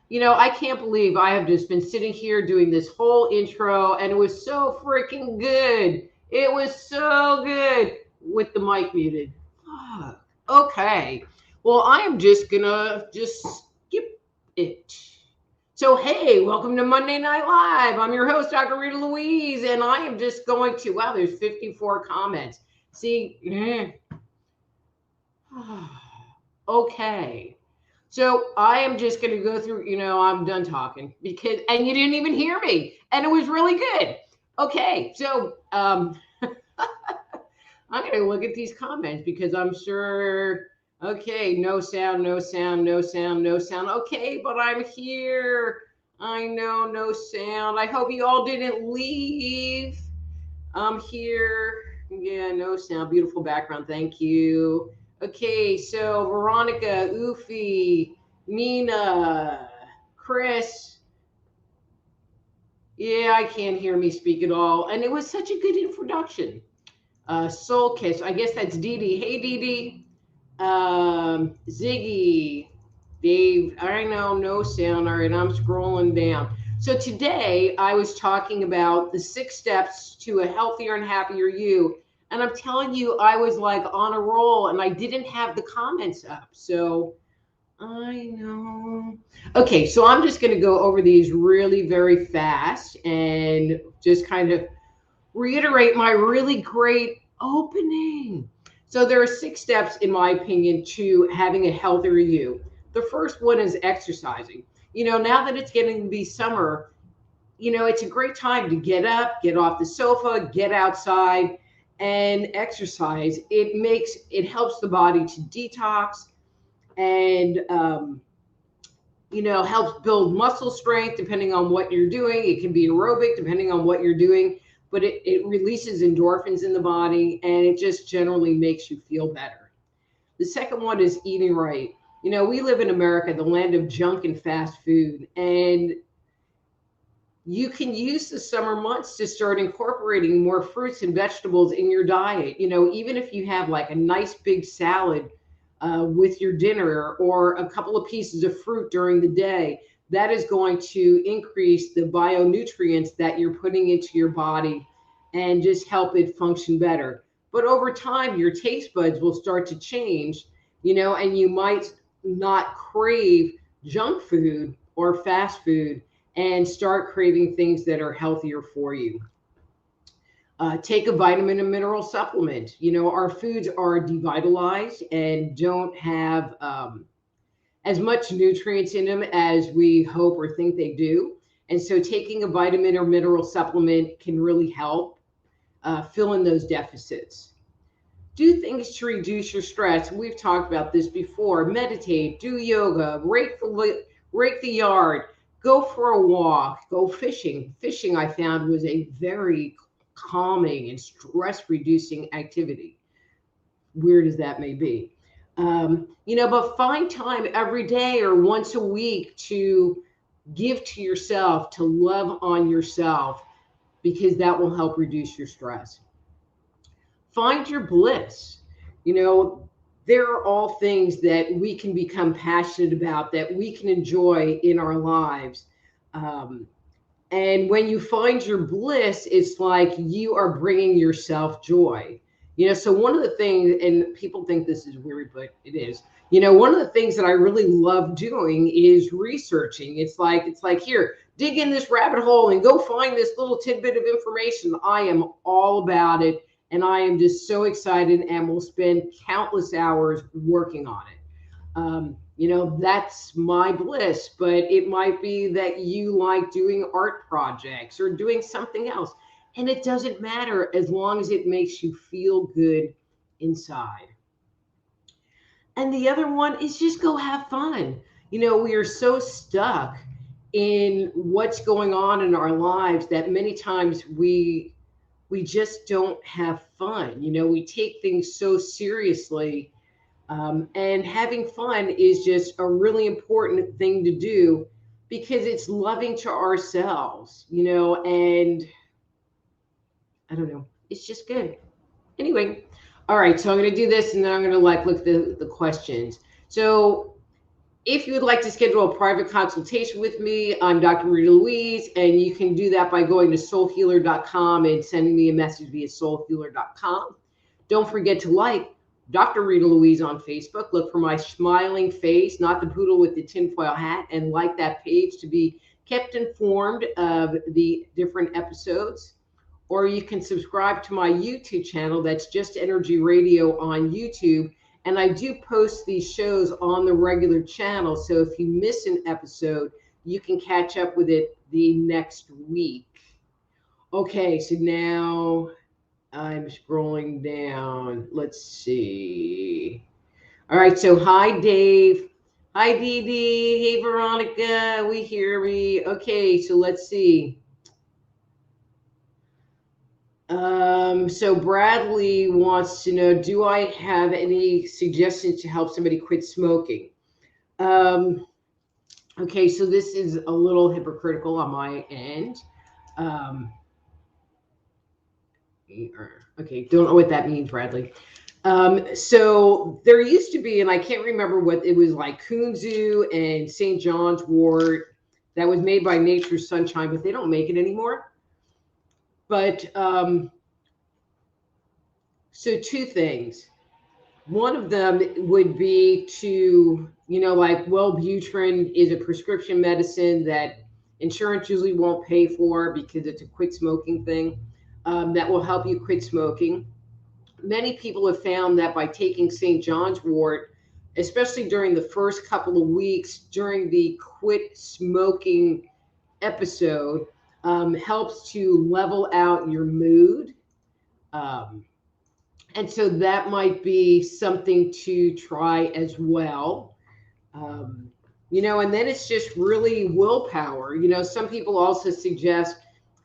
You know, I can't believe I have just been sitting here doing this whole intro and it was so freaking good. It was so good with the mic muted. Fuck. Okay. Well, I am just gonna just skip it. So, hey, welcome to Monday Night Live. I'm your host, Dr. Rita Louise, and I am just going to, wow, there's 54 comments. See, okay. So I am just going to go through, I'm done talking and you didn't even hear me. And it was really good. Okay. So I'm going to look at these comments because I'm sure, okay, no sound, no sound, no sound, no sound. Okay, but I'm here. I know, no sound. I hope you all didn't leave. I'm here. Yeah, no sound. Beautiful background. Thank you. Okay, so Veronica, Ufi, Nina, Chris. Yeah, I can't hear me speak at all. And it was such a good introduction. Soul Kiss. I guess that's Dee Dee. Hey, Dee Dee. Ziggy. Dave. I know, no sound. All right, I'm scrolling down. So today I was talking about the 6 steps to a healthier and happier you. And I'm telling you, I was like on a roll and I didn't have the comments up. So I know. Okay, so I'm just going to go over these really very fast and just kind of reiterate my really great opening. So there are 6 steps, in my opinion, to having a healthier you. The first one is exercising. Now that it's getting to be summer, it's a great time to get up, get off the sofa, get outside and exercise. It helps the body to detox and, helps build muscle strength depending on what you're doing. It can be aerobic depending on what you're doing, but it releases endorphins in the body and it just generally makes you feel better. The second one is eating right. We live in America, the land of junk and fast food, and you can use the summer months to start incorporating more fruits and vegetables in your diet. Even if you have like a nice big salad with your dinner or a couple of pieces of fruit during the day, that is going to increase the bionutrients that you're putting into your body and just help it function better. But over time, your taste buds will start to change, and you might not crave junk food or fast food and start craving things that are healthier for you. Take a vitamin and mineral supplement. Our foods are devitalized and don't have as much nutrients in them as we hope or think they do. And so taking a vitamin or mineral supplement can really help fill in those deficits. Do things to reduce your stress. We've talked about this before. Meditate, do yoga, rake the yard, go for a walk, go fishing. Fishing, I found, was a very calming and stress reducing activity. Weird as that may be. But find time every day or once a week to give to yourself, to love on yourself, because that will help reduce your stress. Find your bliss. There are all things that we can become passionate about, that we can enjoy in our lives. And when you find your bliss, it's like you are bringing yourself joy. So one of the things, and people think this is weird, but it is, one of the things that I really love doing is researching. It's like, here, dig in this rabbit hole and go find this little tidbit of information. I am all about it. And I am just so excited and will spend countless hours working on it. That's my bliss, but it might be that you like doing art projects or doing something else. And it doesn't matter as long as it makes you feel good inside. And the other one is just go have fun. We are so stuck in what's going on in our lives that many times we just don't have fun. We take things so seriously. And having fun is just a really important thing to do because it's loving to ourselves, and I don't know, it's just good. Anyway, all right, so I'm going to do this and then I'm going to look at the questions. So if you would like to schedule a private consultation with me, I'm Dr. Rita Louise, and you can do that by going to soulhealer.com and sending me a message via soulhealer.com. Don't forget to like Dr. Rita Louise on Facebook. Look for my smiling face, not the poodle with the tinfoil hat, and like that page to be kept informed of the different episodes. Or you can subscribe to my YouTube channel. That's Just Energy Radio on YouTube. And I do post these shows on the regular channel. So if you miss an episode, you can catch up with it the next week. Okay, so now I'm scrolling down. Let's see. All right, so hi, Dave. Hi, Dee Dee. Hey, Veronica. We hear me. Okay, so let's see. So Bradley wants to know, do I have any suggestions to help somebody quit smoking? Um, okay, so this is a little hypocritical on my end. Um, okay, don't know what that means, Bradley. So there used to be, and I can't remember what it was, like Kunzu and St. John's wort that was made by Nature's Sunshine, but they don't make it anymore. But so two things. One of them would be to, like Wellbutrin is a prescription medicine that insurance usually won't pay for because it's a quit smoking thing, that will help you quit smoking. Many people have found that by taking St. John's wort, especially during the first couple of weeks during the quit smoking episode, helps to level out your mood. Um, and so that might be something to try as well. Um, and then it's just really willpower. Some people also suggest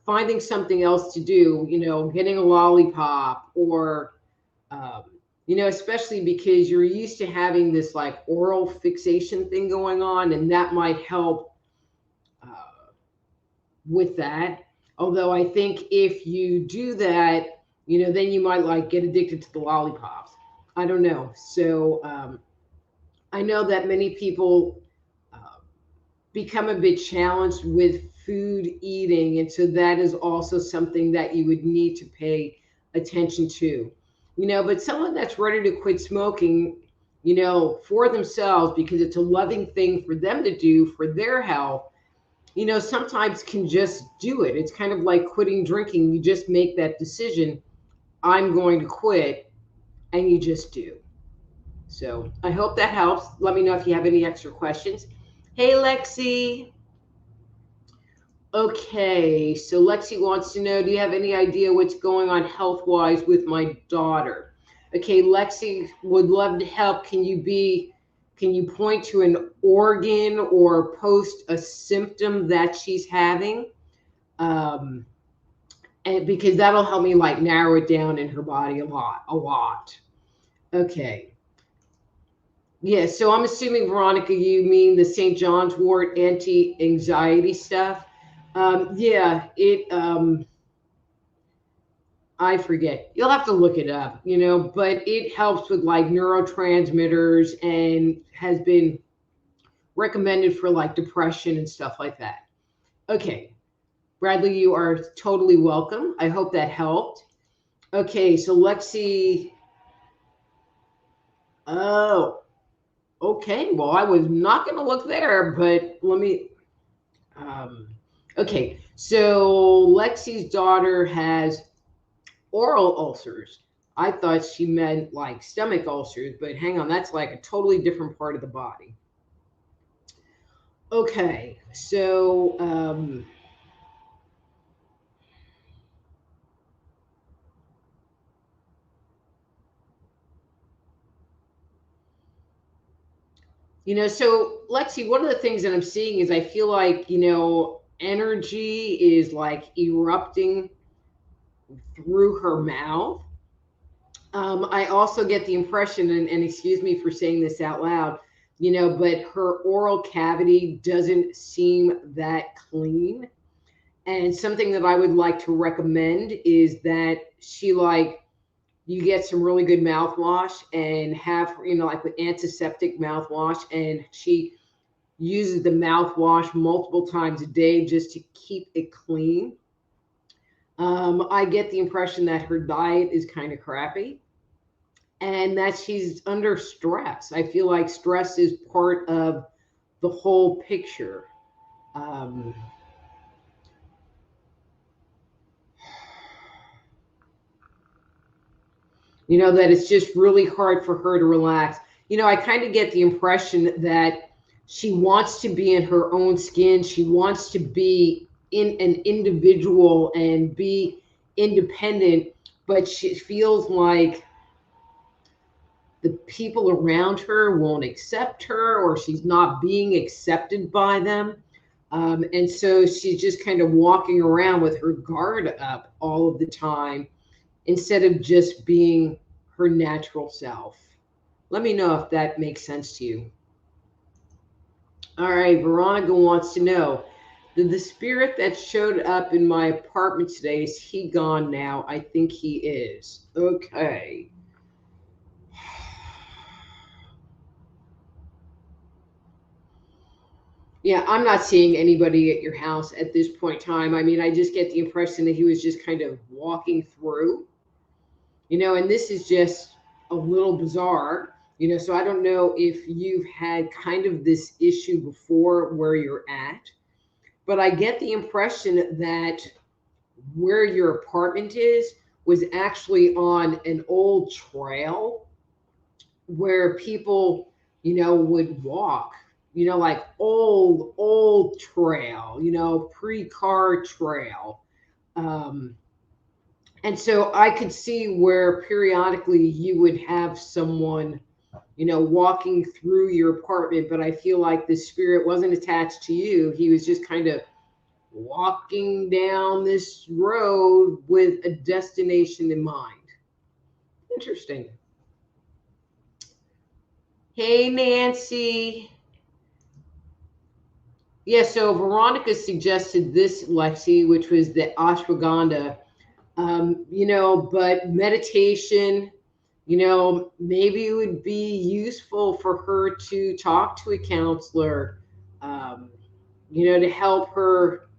finding something else to do, getting a lollipop or, um, especially because you're used to having this like oral fixation thing going on, and that might help with that. Although I think if you do that, then you might like get addicted to the lollipops. I don't know. So I know that many people uh, become a bit challenged with food eating. And so that is also something that you would need to pay attention to. But someone that's ready to quit smoking, for themselves, because it's a loving thing for them to do for their health, sometimes can just do it. It's kind of like quitting drinking. You just make that decision, I'm going to quit, and you just do. So I hope that helps. Let me know if you have any extra questions. Hey, Lexi. Okay, so Lexi wants to know, do you have any idea what's going on health-wise with my daughter? Okay, Lexi would love to help. Can you point to an organ or post a symptom that she's having? And because that'll help me like narrow it down in her body a lot. Okay. Yeah, so I'm assuming, Veronica, you mean the St. John's wort anti-anxiety stuff. Yeah, I forget. You'll have to look it up, but it helps with like neurotransmitters and has been recommended for like depression and stuff like that. Okay, Bradley, you are totally welcome. I hope that helped. Okay, so Lexi. Oh, okay. Well, I was not going to look there, but let me. Um, okay, so Lexi's daughter has oral ulcers. I thought she meant like stomach ulcers, but hang on, that's like a totally different part of the body. Okay, so So let's see. One of the things that I'm seeing is I feel like, energy is like erupting through her mouth. I also get the impression, and excuse me for saying this out loud, but her oral cavity doesn't seem that clean. And something that I would like to recommend is that she like you get some really good mouthwash and have, like with antiseptic mouthwash, and she uses the mouthwash multiple times a day just to keep it clean. I get the impression that her diet is kind of crappy and that she's under stress. I feel like stress is part of the whole picture. Um, that it's just really hard for her to relax. I kind of get the impression that she wants to be in her own skin. She wants to be in an individual and be independent, but she feels like the people around her won't accept her or she's not being accepted by them. And so she's just kind of walking around with her guard up all of the time instead of just being her natural self. Let me know if that makes sense to you. All right, Veronica wants to know, did the spirit that showed up in my apartment today, is he gone now? I think he is. Okay. Yeah, I'm not seeing anybody at your house at this point in time. I mean, I just get the impression that he was just kind of walking through, and this is just a little bizarre, so I don't know if you've had kind of this issue before where you're at, but I get the impression that where your apartment is was actually on an old trail where people, would walk, like old trail, pre-car trail. Um, and so I could see where periodically you would have someone, walking through your apartment, but I feel like the spirit wasn't attached to you. He was just kind of walking down this road with a destination in mind. Interesting. Hey, Nancy. Yeah, so Veronica suggested this, Lexi, which was the ashwagandha. But meditation, maybe it would be useful for her to talk to a counselor, to help her,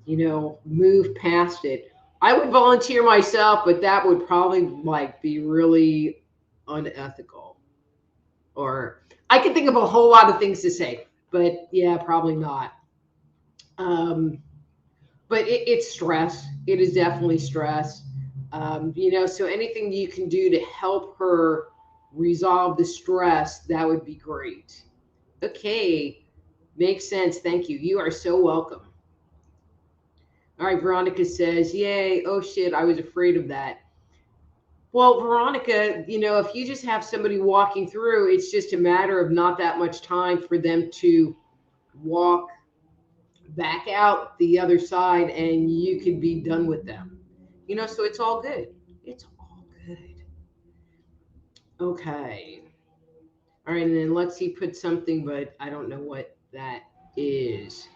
move past it. I would volunteer myself, but that would probably like be really unethical. Or I could think of a whole lot of things to say, but yeah, probably not. Um, but it's stress. It is definitely stress. So anything you can do to help her resolve the stress, that would be great. Okay, makes sense. Thank you. You are so welcome. All right, Veronica says, yay. Oh, shit. I was afraid of that. Well, Veronica, if you just have somebody walking through, it's just a matter of not that much time for them to walk back out the other side and you could be done with them. So it's all good. It's all good. Okay. All right, and then let's see, put something, but I don't know what that is.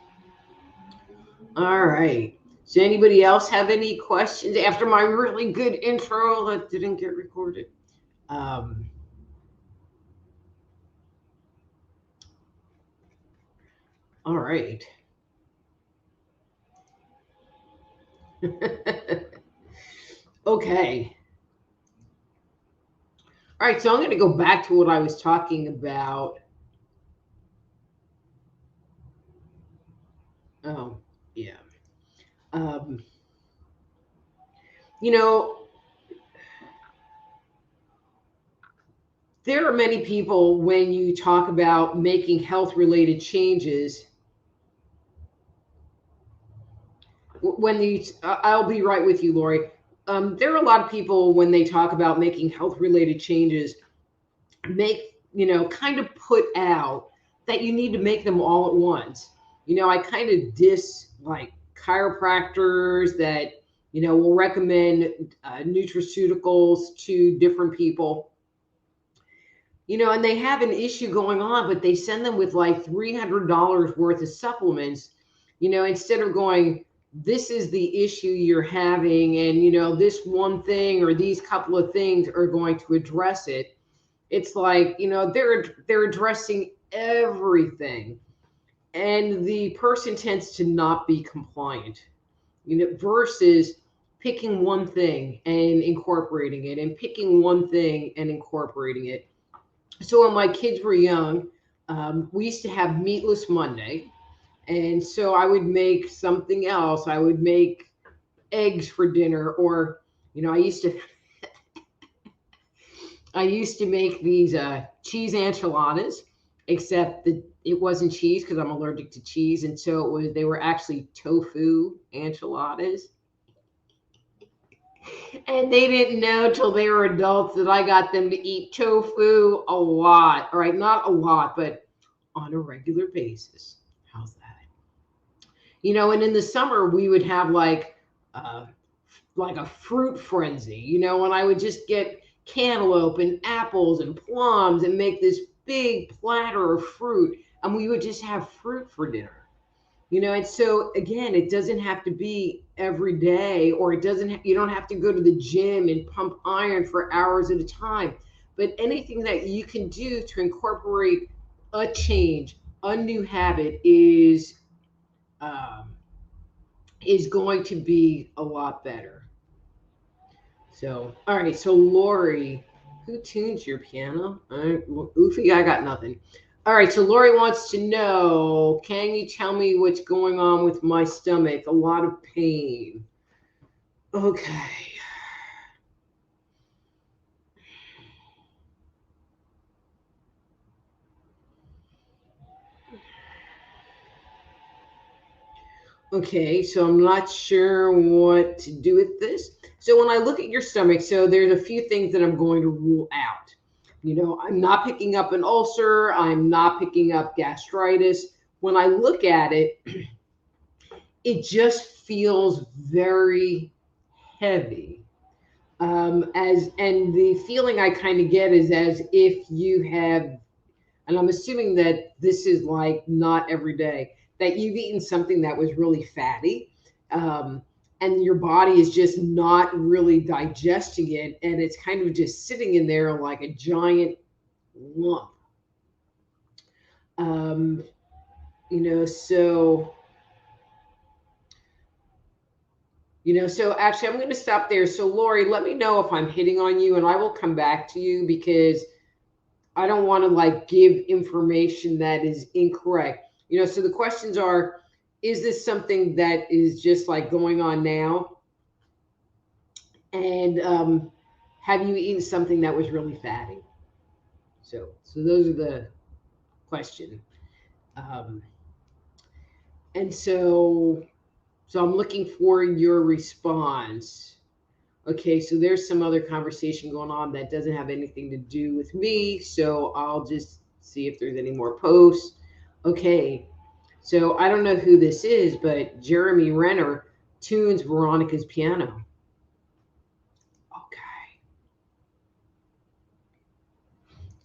All right. Does anybody else have any questions after my really good intro that didn't get recorded? Um, all right. Okay. All right, so I'm going to go back to what I was talking about. Oh, yeah. Um, you know, there are many people when you talk about making health related changes, I'll be right with you, Lori. There are a lot of people when they talk about making health related changes, make kind of put out that you need to make them all at once. I kind of like chiropractors that, will recommend nutraceuticals to different people, and they have an issue going on, but they send them with like $300 worth of supplements, instead of going, this is the issue you're having, and, this one thing or these couple of things are going to address it. It's like, they're addressing everything, and the person tends to not be compliant, versus picking one thing and incorporating it, and picking one thing and incorporating it. So when my kids were young, we used to have meatless Monday. And so I would make something else. I would make eggs for dinner, or, I used to make these cheese enchiladas, except that it wasn't cheese because I'm allergic to cheese, and so they were actually tofu enchiladas. And they didn't know till they were adults that I got them to eat tofu a lot. All right, not a lot, but on a regular basis. How's that? And in the summer we would have uh, like a fruit frenzy, and I would just get cantaloupe and apples and plums and make this big platter of fruit, and we would just have fruit for dinner. And so again, it doesn't have to be every day, or you don't have to go to the gym and pump iron for hours at a time, but anything that you can do to incorporate a change, a new habit um, is going to be a lot better. So, all right. So, Lori, who tunes your piano? All right, well, Oofy, I got nothing. All right. So, Lori wants to know, can you tell me what's going on with my stomach? A lot of pain. Okay. Okay, so I'm not sure what to do with this. So when I look at your stomach, so there's a few things that I'm going to rule out. I'm not picking up an ulcer. I'm not picking up gastritis. When I look at it, it just feels very heavy. And the feeling I kind of get is as if you have, and I'm assuming that this is like not every day, that you've eaten something that was really fatty, um, and your body is just not really digesting it, and it's kind of just sitting in there like a giant lump. Um, so so actually I'm going to stop there. So Lori, let me know if I'm hitting on you, and I will come back to you, because I don't want to like give information that is incorrect. So the questions are, is this something that is just like going on now? And have you eaten something that was really fatty? So those are the questions. Um, and so I'm looking for your response. Okay, so there's some other conversation going on that doesn't have anything to do with me. So I'll just see if there's any more posts. Okay, so I don't know who this is, but Jeremy Renner tunes Veronica's piano.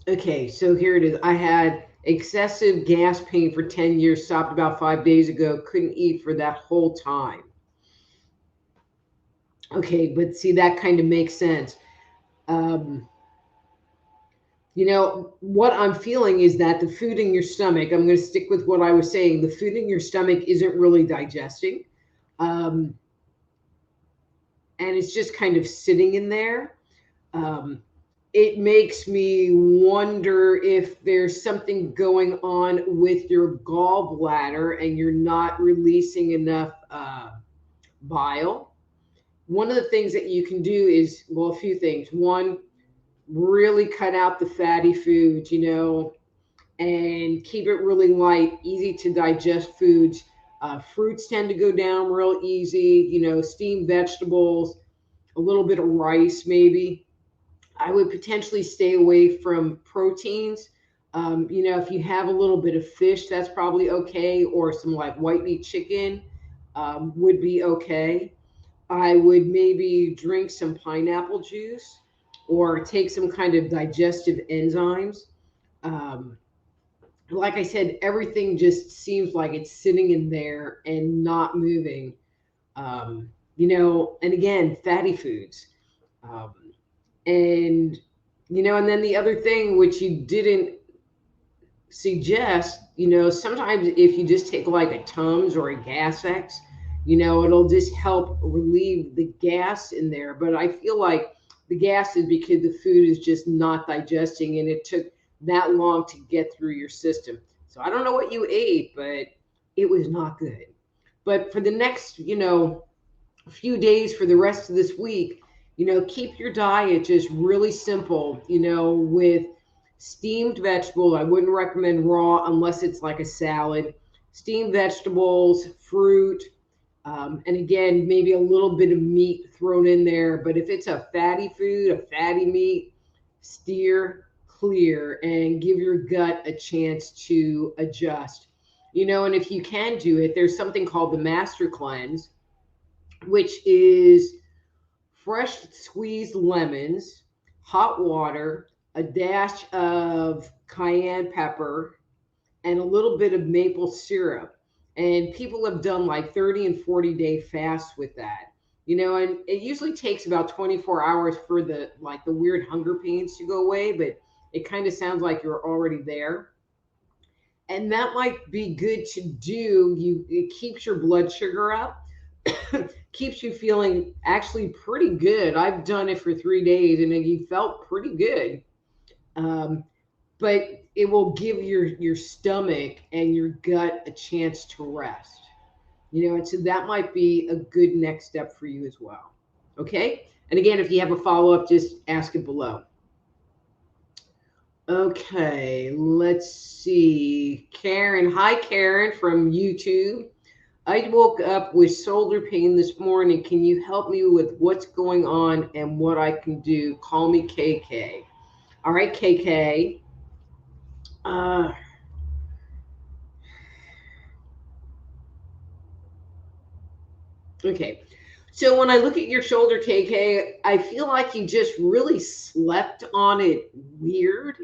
Okay. Okay, so here it is. I had excessive gas pain for 10 years, stopped about 5 days ago, couldn't eat for that whole time. Okay, but see, that kind of makes sense. Um, what I'm feeling is that the food in your stomach, I'm going to stick with what I was saying, the food in your stomach isn't really digesting. Um, and it's just kind of sitting in there. Um, it makes me wonder if there's something going on with your gallbladder and you're not releasing enough bile. One of the things that you can do is, well, a few things. One, really cut out the fatty foods, and keep it really light, easy to digest foods. Fruits tend to go down real easy, steamed vegetables, a little bit of rice, maybe. I would potentially stay away from proteins. If you have a little bit of fish, that's probably okay, or some like white meat chicken would be okay. I would maybe drink some pineapple juice or take some kind of digestive enzymes. Um, like I said, everything just seems like it's sitting in there and not moving. And again, fatty foods. Um, and then the other thing, which you didn't suggest, sometimes if you just take like a Tums or a Gas X, it'll just help relieve the gas in there. But I feel like the gas is because the food is just not digesting and it took that long to get through your system. So I don't know what you ate, but it was not good. But for the next, few days for the rest of this week, keep your diet just really simple, with steamed vegetables. I wouldn't recommend raw unless it's like a salad. Steamed vegetables, fruit, and again, maybe a little bit of meat thrown in there. But if it's a fatty food, a fatty meat, steer clear and give your gut a chance to adjust. And if you can do it, there's something called the Master Cleanse, which is fresh squeezed lemons, hot water, a dash of cayenne pepper, and a little bit of maple syrup. And people have done like 30 and 40-day fasts with that. And it usually takes about 24 hours for the weird hunger pains to go away, but it kind of sounds like you're already there. And that might be good to do. It keeps your blood sugar up, keeps you feeling actually pretty good. I've done it for 3 days and you felt pretty good. Um, but it will give your stomach and your gut a chance to rest. And so that might be a good next step for you as well. Okay. And again, if you have a follow up, just ask it below. Okay, let's see. Karen. Hi, Karen from YouTube. I woke up with shoulder pain this morning. Can you help me with what's going on and what I can do? Call me KK. All right, KK. Uh, okay. So when I look at your shoulder, KK, I feel like you just really slept on it weird.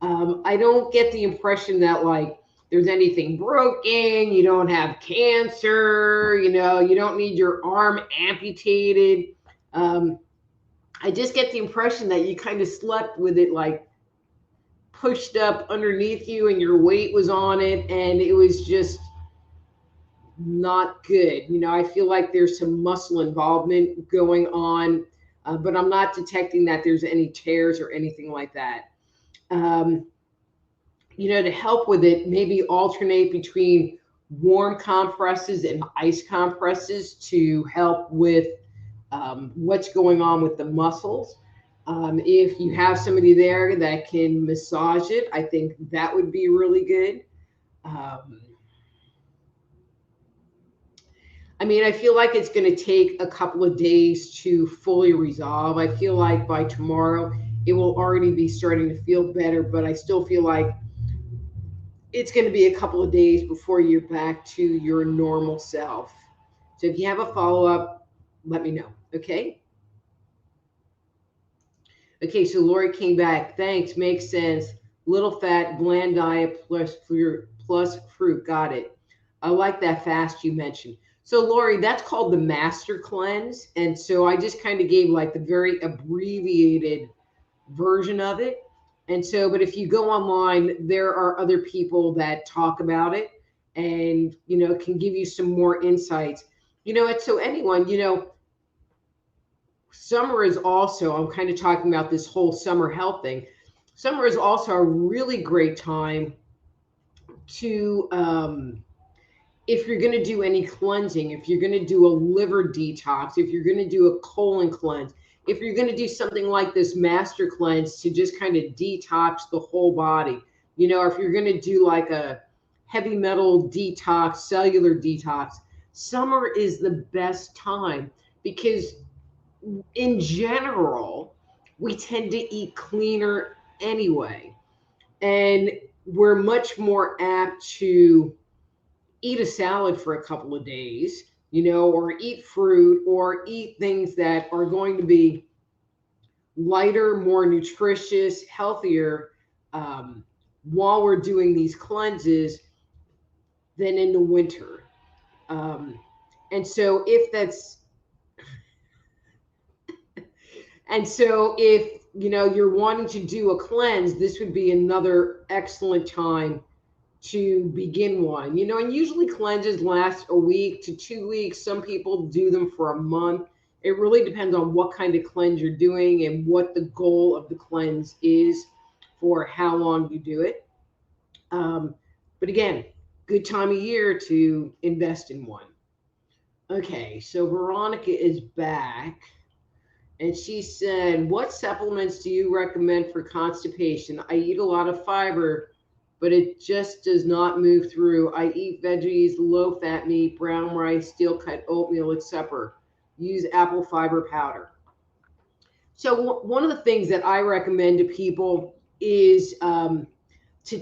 I don't get the impression that like there's anything broken, you don't have cancer, you don't need your arm amputated. I just get the impression that you kind of slept with it like pushed up underneath you and your weight was on it and it was just not good. I feel like there's some muscle involvement going on, but I'm not detecting that there's any tears or anything like that. Um, to help with it, maybe alternate between warm compresses and ice compresses to help with what's going on with the muscles. If you have somebody there that can massage it, I think that would be really good. I feel like it's going to take a couple of days to fully resolve. I feel like by tomorrow, it will already be starting to feel better, but I still feel like it's going to be a couple of days before you're back to your normal self. So if you have a follow-up, let me know. Okay. Okay. So Lori came back. Thanks. Makes sense. Little fat, bland diet plus fruit. Got it. I like that fast you mentioned. So Lori, that's called the Master Cleanse. And so I just kind of gave like the very abbreviated version of it. And so, but if you go online, there are other people that talk about it and, can give you some more insights. It's so anyone, summer is also, I'm kind of talking about this whole summer health thing. Summer is also a really great time to, if you're going to do any cleansing, if you're going to do a liver detox, if you're going to do a colon cleanse, if you're going to do something like this Master Cleanse to just kind of detox the whole body, if you're going to do like a heavy metal detox, cellular detox, summer is the best time because in general, we tend to eat cleaner anyway. And we're much more apt to eat a salad for a couple of days, or eat fruit or eat things that are going to be lighter, more nutritious, healthier, um, while we're doing these cleanses than in the winter. Um, and so if that's and so if you're wanting to do a cleanse, this would be another excellent time to begin one. And usually cleanses last a week to 2 weeks. Some people do them for a month. It really depends on what kind of cleanse you're doing and what the goal of the cleanse is for how long you do it. But again, good time of year to invest in one. Okay, so Veronica is back. And she said, "What supplements do you recommend for constipation? I eat a lot of fiber, but it just does not move through. I eat veggies, low fat meat, brown rice, steel cut oatmeal, etc. Use apple fiber powder." So, one of the things that I recommend to people is to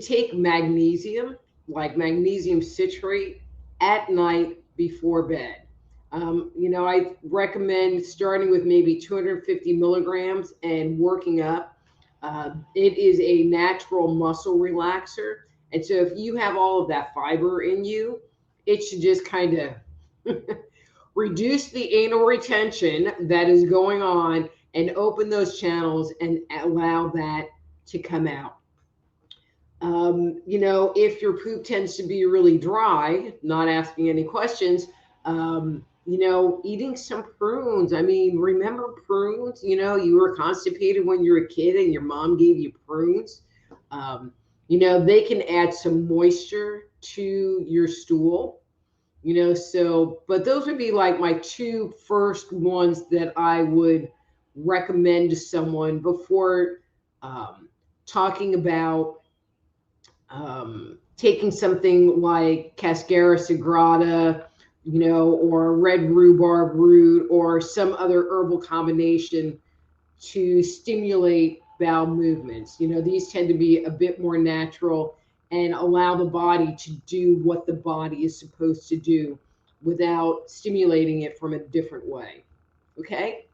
take magnesium, like magnesium citrate, at night before bed. I recommend starting with maybe 250 milligrams and working up. It is a natural muscle relaxer. And so if you have all of that fiber in you, it should just kind of reduce the anal retention that is going on and open those channels and allow that to come out. If your poop tends to be really dry, not asking any questions, eating some prunes. I mean, remember prunes? You were constipated when you were a kid and your mom gave you prunes. They can add some moisture to your stool, but those would be like my two first ones that I would recommend to someone before talking about taking something like Cascara sagrada, or red rhubarb root, or some other herbal combination to stimulate bowel movements. These tend to be a bit more natural and allow the body to do what the body is supposed to do without stimulating it from a different way. Okay?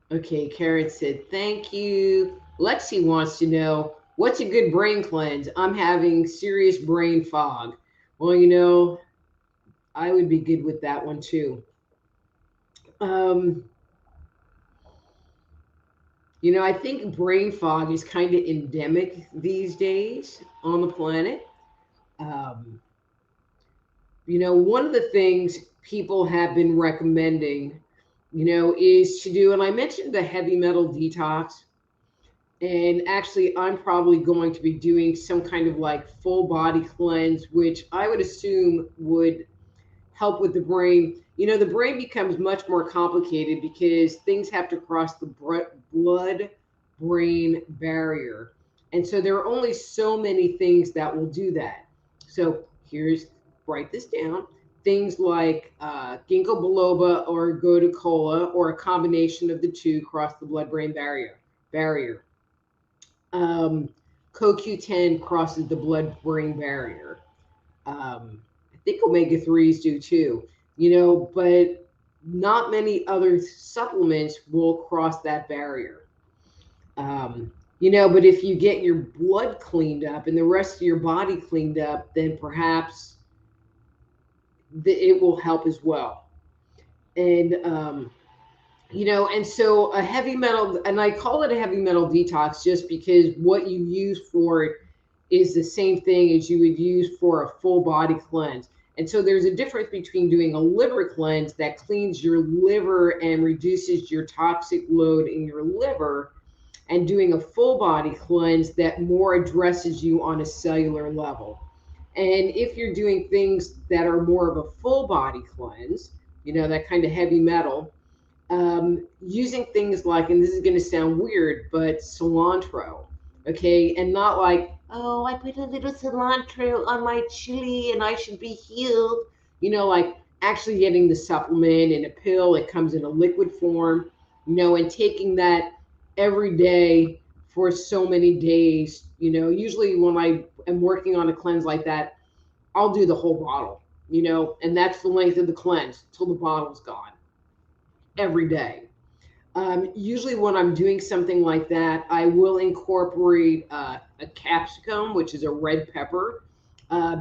Okay, Karen said, thank you. Lexi wants to know, what's a good brain cleanse? I'm having serious brain fog. Well, I would be good with that one too. Um, I think brain fog is kind of endemic these days on the planet. Um, one of the things people have been recommending, is to do, and I mentioned the heavy metal detox. And actually, I'm probably going to be doing some kind of like full body cleanse, which I would assume would help with the brain. The brain becomes much more complicated because things have to cross the blood brain barrier. And so there are only so many things that will do that. So write this down. Things like ginkgo biloba or gotu kola, or a combination of the two, cross the blood brain barrier. um, CoQ10 crosses the blood-brain barrier. I think omega-3s do too, but not many other supplements will cross that barrier. But if you get your blood cleaned up and the rest of your body cleaned up, then perhaps it will help as well. And and so a heavy metal, and I call it a heavy metal detox just because what you use for it is the same thing as you would use for a full body cleanse. And so there's a difference between doing a liver cleanse that cleans your liver and reduces your toxic load in your liver, and doing a full body cleanse that more addresses you on a cellular level. And if you're doing things that are more of a full body cleanse, that kind of heavy metal, using things like, and this is going to sound weird, but cilantro, okay? And not like, oh, I put a little cilantro on my chili and I should be healed. Like actually getting the supplement in a pill. It comes in a liquid form. and taking that every day for so many days. Usually when I am working on a cleanse like that, I'll do the whole bottle, and that's the length of the cleanse till the bottle's gone every day. Usually, when I'm doing something like that, I will incorporate a capsicum, which is a red pepper,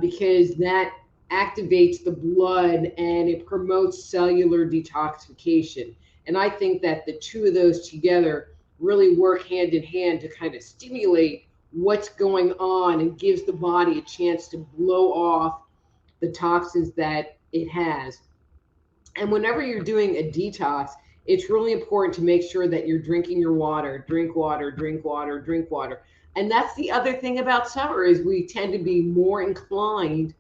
because that activates the blood and it promotes cellular detoxification. And I think that the two of those together really work hand in hand to kind of stimulate what's going on and gives the body a chance to blow off the toxins that it has. And whenever you're doing a detox, it's really important to make sure that you're drinking your water, drink water, drink water, drink water. And that's the other thing about summer is we tend to be more inclined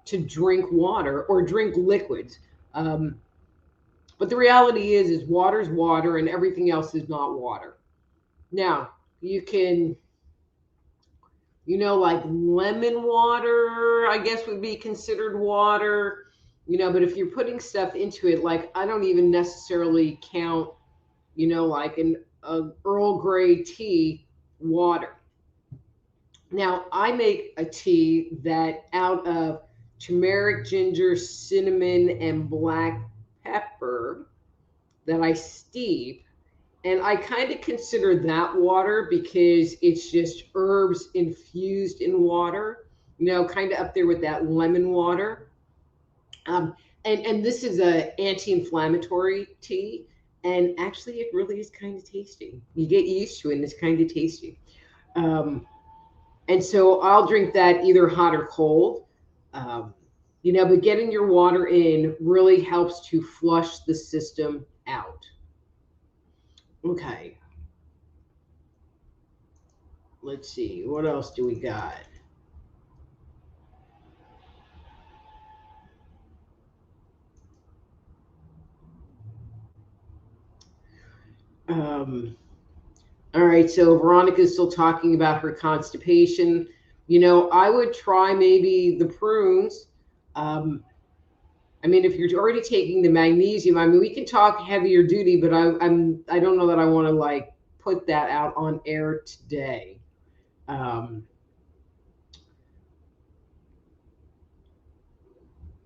to drink water or drink liquids. Um, but the reality is water's water and everything else is not water. Now, you can, like lemon water, I guess would be considered water, but if you're putting stuff into it, like I don't even necessarily count, like an Earl Grey tea water. Now, I make a tea that out of turmeric, ginger, cinnamon, and black pepper that I steep. And I kind of consider that water because it's just herbs infused in water, kind of up there with that lemon water. Um, and this is a anti-inflammatory tea. And actually, it really is kind of tasty. You get used to it, and it's kind of tasty. Um, and so I'll drink that either hot or cold. Um, but getting your water in really helps to flush the system out. Okay, let's see. What else do we got? Um, all right, so Veronica's still talking about her constipation. I would try maybe the prunes. Um, I mean, if you're already taking the magnesium, I mean, we can talk heavier duty, but I don't know that I want to like put that out on air today. Um,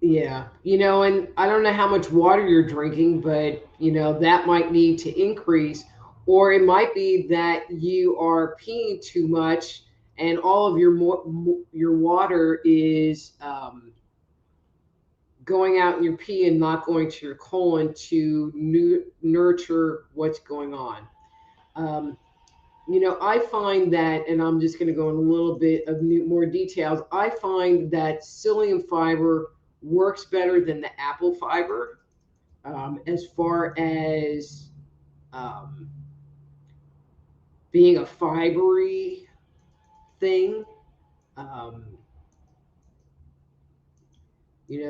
yeah, and I don't know how much water you're drinking, but that might need to increase, or it might be that you are peeing too much, and all of your water is going out in your pee and not going to your colon to nurture what's going on. Um, I find that, and I'm just going to go in a little bit of more details. I find that psyllium fiber works better than the apple fiber as far as um, being a fibery thing. Um,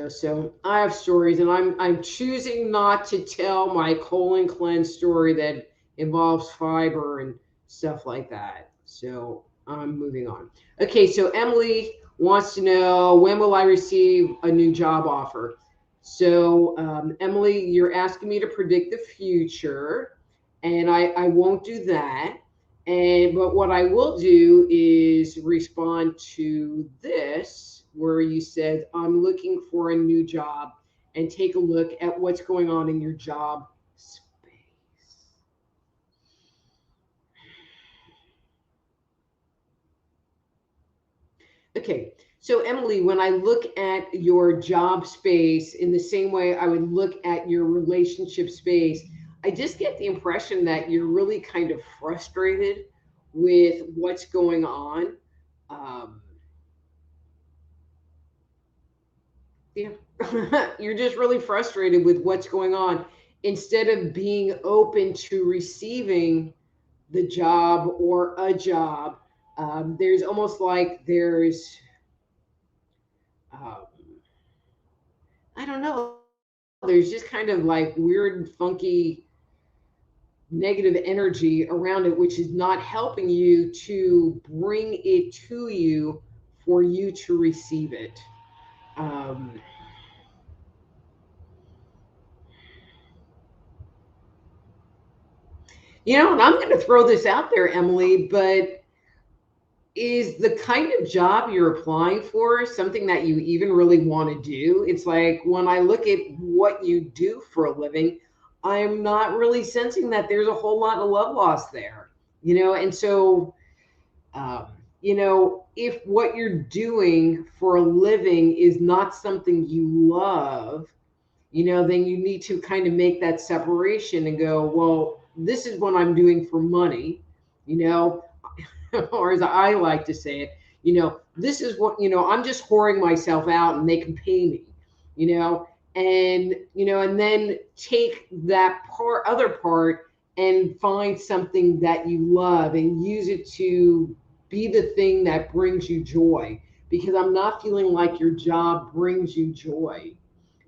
so I have stories, and I'm choosing not to tell my colon cleanse story that involves fiber and stuff like that. So I'm moving on. Okay, so Emily wants to know, when will I receive a new job offer? So Emily, you're asking me to predict the future, and I won't do that. But what I will do is respond to this, where you said, I'm looking for a new job, and take a look at what's going on in your job space. Okay, so Emily, when I look at your job space in the same way I would look at your relationship space, I just get the impression that you're really kind of frustrated with what's going on. Um, yeah, you're just really frustrated with what's going on instead of being open to receiving the job or a job. There's almost like um, I don't know, there's just kind of like weird, funky, negative energy around it, which is not helping you to bring it to you for you to receive it. Um, And I'm going to throw this out there, Emily, but is the kind of job you're applying for something that you even really want to do? It's like when I look at what you do for a living, I'm not really sensing that there's a whole lot of love lost there, and so, um, if what you're doing for a living is not something you love, then you need to kind of make that separation and go, well, this is what I'm doing for money, you know, or as I like to say it, this is what, I'm just whoring myself out and they can pay me, and then take that other part and find something that you love and use it to be the thing that brings you joy, because I'm not feeling like your job brings you joy,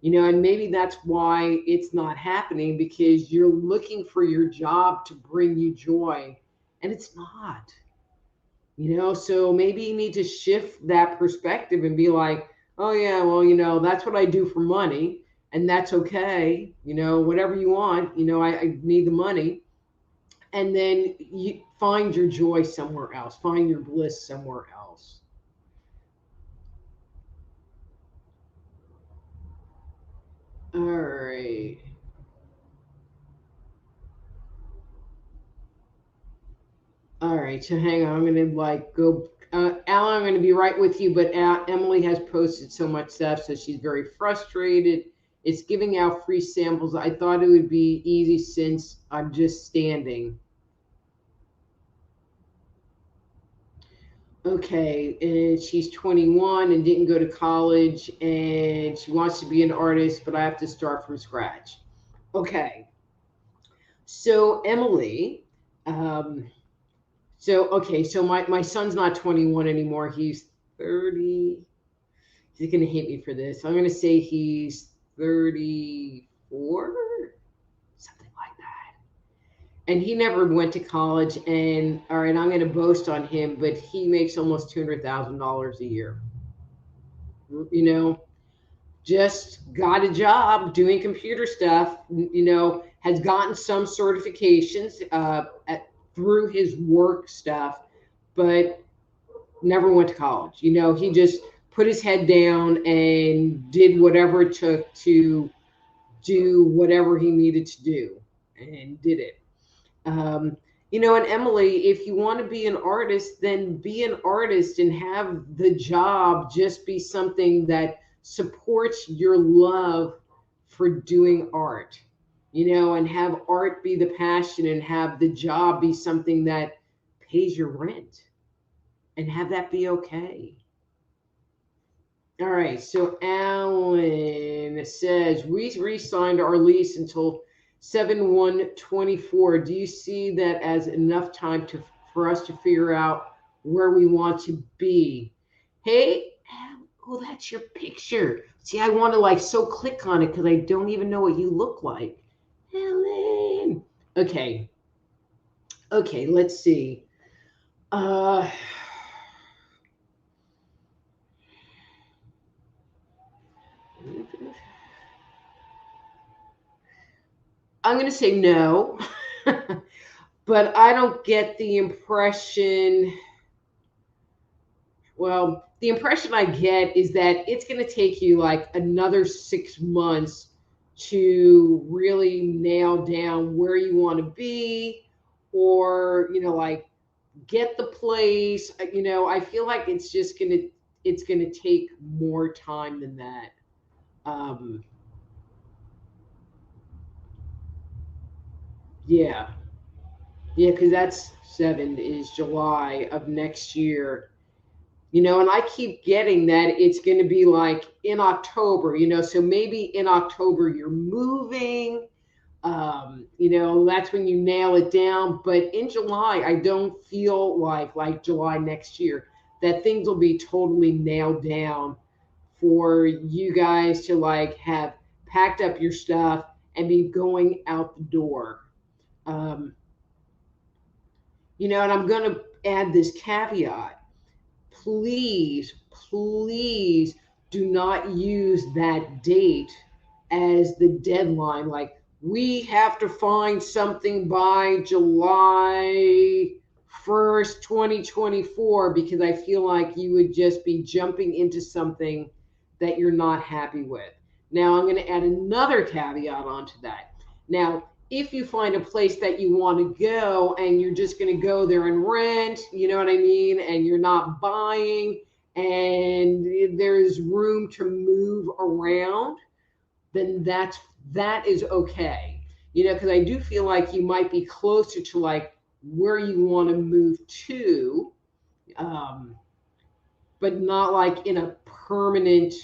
and maybe that's why it's not happening, because you're looking for your job to bring you joy and it's not. So maybe you need to shift that perspective and be like, oh yeah, well, that's what I do for money, and that's okay, whatever you want, I need the money. And then you find your joy somewhere else, find your bliss somewhere else. All right. All right, so hang on. I'm gonna like go, Alan. I'm gonna be right with you, but Emily has posted so much stuff, so she's very frustrated. It's giving out free samples. I thought it would be easy since I'm just standing. Okay, and she's 21 and didn't go to college, and she wants to be an artist, but I have to start from scratch. Okay, so Emily, um, so my son's not 21 anymore. He's 30. He's going to hate me for this. I'm going to say he's 34, something like that. And he never went to college. And all right, I'm going to boast on him, but he makes almost $200,000 a year. You know, just got a job doing computer stuff, has gotten some certifications through his work stuff, but never went to college. He just put his head down and did whatever it took to do whatever he needed to do and did it. Um, and Emily, if you want to be an artist, then be an artist and have the job just be something that supports your love for doing art, and have art be the passion and have the job be something that pays your rent, and have that be okay. All right. So Alan says we re-signed our lease until 7/1/24. Do you see that as enough time for us to figure out where we want to be? Hey, oh, that's your picture. See, I want to like so click on it because I don't even know what you look like. Alan. Okay. Okay, let's see. Uh I'm going to say no, but I don't get the impression. Well, the impression I get is that it's going to take you like another 6 months to really nail down where you want to be, or, like get the place. I feel like it's going to take more time than that. Um, yeah. Yeah, because that's 7 is July of next year, and I keep getting that it's going to be like in October, so maybe in October you're moving, that's when you nail it down. But in July, I don't feel like July next year, that things will be totally nailed down for you guys to like have packed up your stuff and be going out the door. Um, and I'm going to add this caveat. Please, please do not use that date as the deadline. Like, we have to find something by July 1st, 2024, because I feel like you would just be jumping into something that you're not happy with. Now, I'm going to add another caveat onto that. Now, if you find a place that you want to go and you're just going to go there and rent, you know what I mean, and you're not buying and there's room to move around, then that is okay. You know, because I do feel like you might be closer to like where you want to move to, um, but not like in a permanent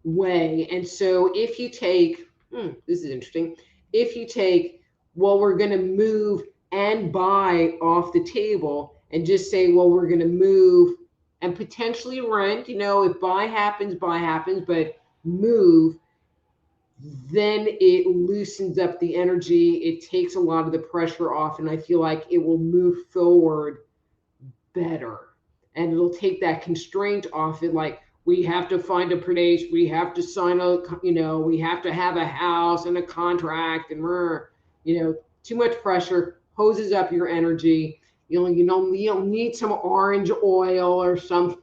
way. And so if you take, this is interesting, if you take, well, we're going to move and buy off the table and just say, well, we're going to move and potentially rent, you know, if buy happens, but move, then it loosens up the energy. It takes a lot of the pressure off, and I feel like it will move forward better. And it'll take that constraint off it. Like, we have to find a place, we have to sign a, you know, we have to have a house and a contract, and you know, too much pressure hoses up your energy. You don't need some orange oil or something.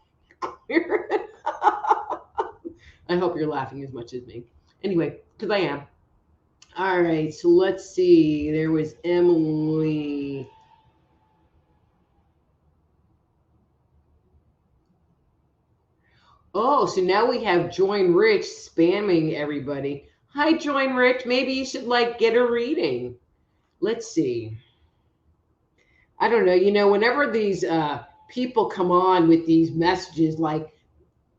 I hope you're laughing as much as me. Anyway, because I am. All right, so let's see. There was Emily. Oh, so now we have Join Rich spamming everybody. Hi, Join Rich. Maybe you should like get a reading. Let's see. I don't know. You know, whenever these people come on with these messages like,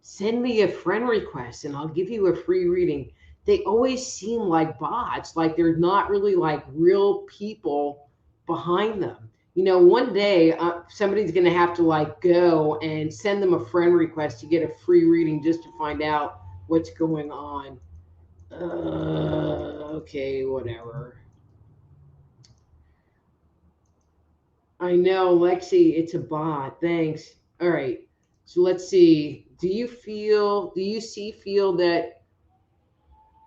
send me a friend request and I'll give you a free reading, they always seem like bots, like they're not really like real people behind them. You know, one day somebody's going to have to like go and send them a friend request to get a free reading just to find out what's going on. Okay, whatever. I know, Lexi, it's a bot. Thanks. All right. So let's see. Do you feel that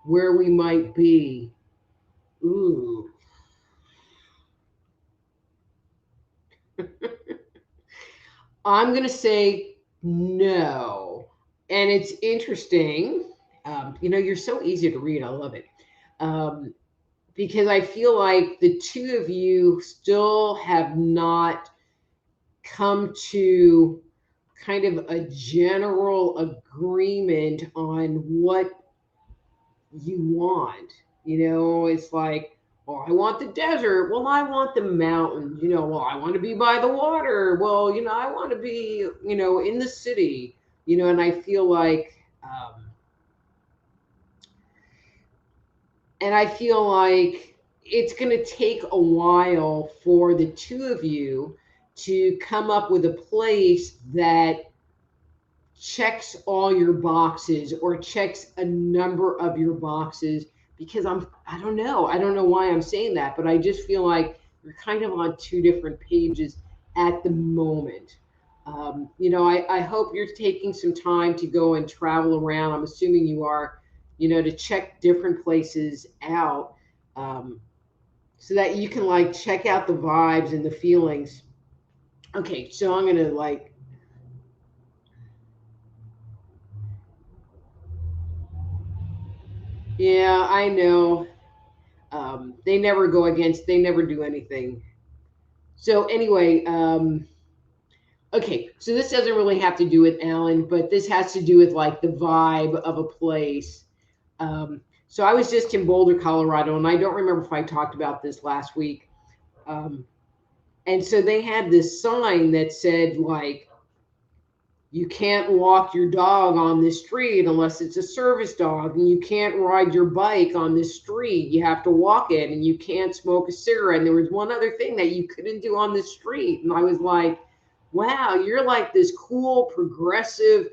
where we might be? Ooh. I'm going to say no. And it's interesting. You know, you're so easy to read. I love it. Um, because I feel like the two of you still have not come to kind of a general agreement on what you want. You know, it's like, well, I want the desert. Well, I want the mountains. You know, well, I want to be by the water. Well, you know, I want to be, you know, in the city. You know, and I feel like, it's going to take a while for the two of you to come up with a place that checks all your boxes or checks a number of your boxes, because I don't know why I'm saying that, but I just feel like you're kind of on two different pages at the moment. You know, I hope you're taking some time to go and travel around. I'm assuming you are, you know, to check different places out, so that you can like check out the vibes and the feelings. Okay, so I'm gonna like, yeah, I know. They never do anything. So anyway, okay, so this doesn't really have to do with Alan, but this has to do with like the vibe of a place. So I was just in Boulder, Colorado, and I don't remember if I talked about this last week. Um, and so they had this sign that said like, you can't walk your dog on this street unless it's a service dog, and you can't ride your bike on this street. You have to walk it, and you can't smoke a cigarette. And there was one other thing that you couldn't do on this street. And I was like, wow, you're like this cool, progressive,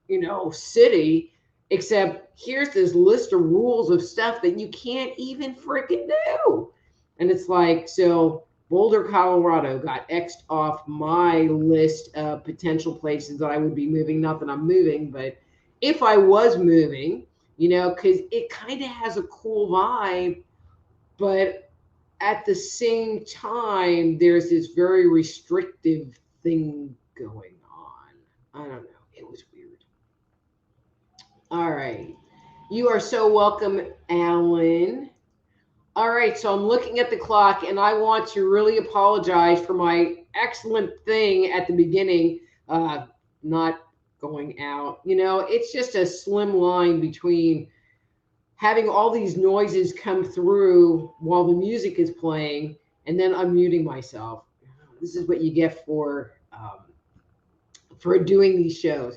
you know, city, except here's this list of rules of stuff that you can't even freaking do. And it's like, so Boulder, Colorado got X'd off my list of potential places that I would be moving. Not that I'm moving, but if I was moving, you know, because it kind of has a cool vibe. but at the same time, there's this very restrictive thing going on. I don't know. It was weird. All right. You are so welcome, Alan. All right, so I'm looking at the clock and I want to really apologize for my excellent thing at the beginning, not going out. You know, it's just a slim line between having all these noises come through while the music is playing and then unmuting myself. This is what you get for doing these shows.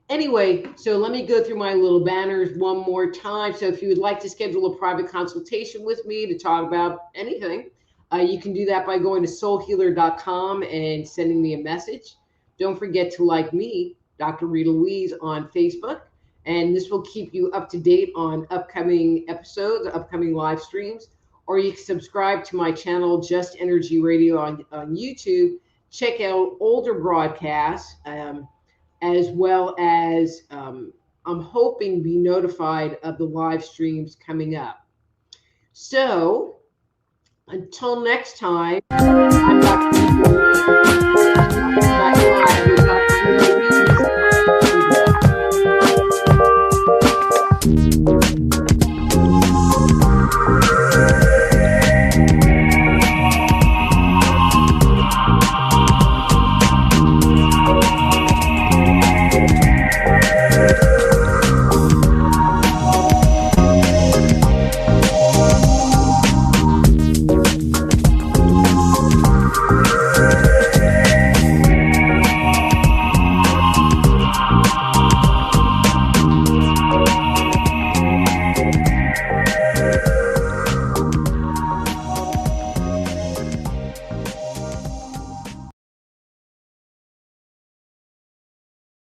Anyway, so let me go through my little banners one more time. So if you would like to schedule a private consultation with me to talk about anything, you can do that by going to soulhealer.com and sending me a message. Don't forget to like me, Dr. Rita Louise, on Facebook. And this will keep you up to date on upcoming episodes, upcoming live streams. Or you can subscribe to my channel, Just Energy Radio, on YouTube. Check out older broadcasts. As well as I'm hoping be notified of the live streams coming up. So until next time, I'm Dr.